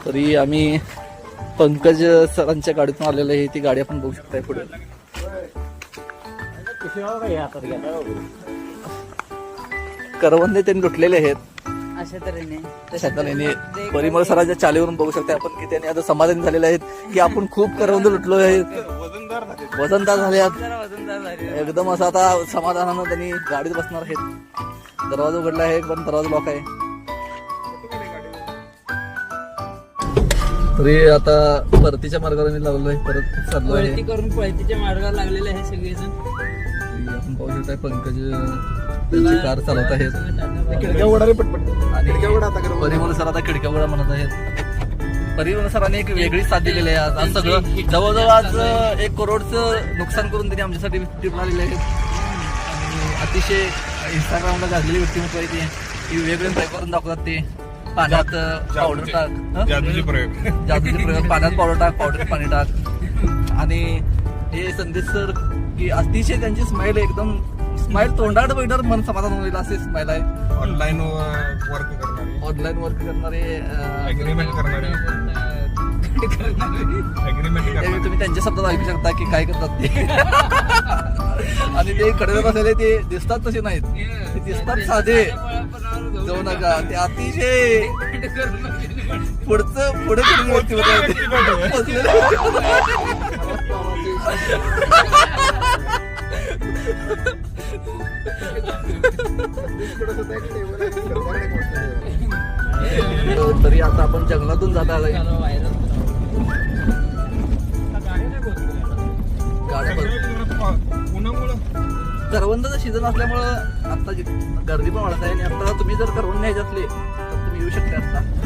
तरी आम्ही पंकज सरांच्या गाडीतून आलेलो आहे. ती गाडी आपण बघू शकताय पुढे. करवंदे त्यांनी लुटलेले आहेत अशा तऱ्हेने शेताने. परिमळ सरांच्या चालीवरून बघू शकता आपण की त्यांनी आता समाधानी झालेले आहेत की आपण खूप करवंदे लुटलो आहेत, वजनदार झाले आहेत एकदम. असं आता समाधानानं त्यांनी गाडीत बसणार आहेत. दरवाजा उघडला आहे पण दरवाजा लॉक आहे. तरी आता परतीच्या मार्गावर मी लागलो आहे, परत चाललो आहे. करून पळतीच्या मार्गाला लागलेले आहे सगळेजण. आपण पाहू शकताय पंकज त्यांची कार चालवत आहेत खिडक्या उडा रे पटपट. आणि परिमल सर आता खिडक्या उघडा म्हणत आहेत. परिमल सरांनी एक वेगळी साथ दिलेली आहे. आज सगळं जवळजवळ आज 1 करोडचं नुकसान करून त्यांनी आमच्यासाठी ट्रिप आलेले आहेत. आणि अतिशय इंस्टाग्रामला गाजलेली व्यक्तिमत्व आहे ती वेगळे प्रयोग करून दाखवतात. ते पाण्यात पावडर टाक, जादूचे प्रयोग, पाण्यात पावडर टाक, पावडर पाणी टाक. आणि हे संदेश सर की अतिशय त्यांची स्माईल एकदम स्माईल तोंडात बैठर मन समाधान होईल असे स्माईल आहे. ऑनलाईन वर्क करणारे, एग्रीमेंट करणारे. तुम्ही त्यांच्या शब्दात ऐकू शकता की काय करतात ते. आणि ते कडे बसलेले ते दिसतात तसे नाहीत, ते दिसतात साधे. जाऊ नका, ते अतिशय पुढे तरी आता आपण जंगलातून जात आलोय. करवंदाचा सीझन असल्यामुळं आता गर्दी पण वाढत आहे. आणि आता तुम्ही जर करवंद न्यायचे असले तर तुम्ही येऊ शकता. आता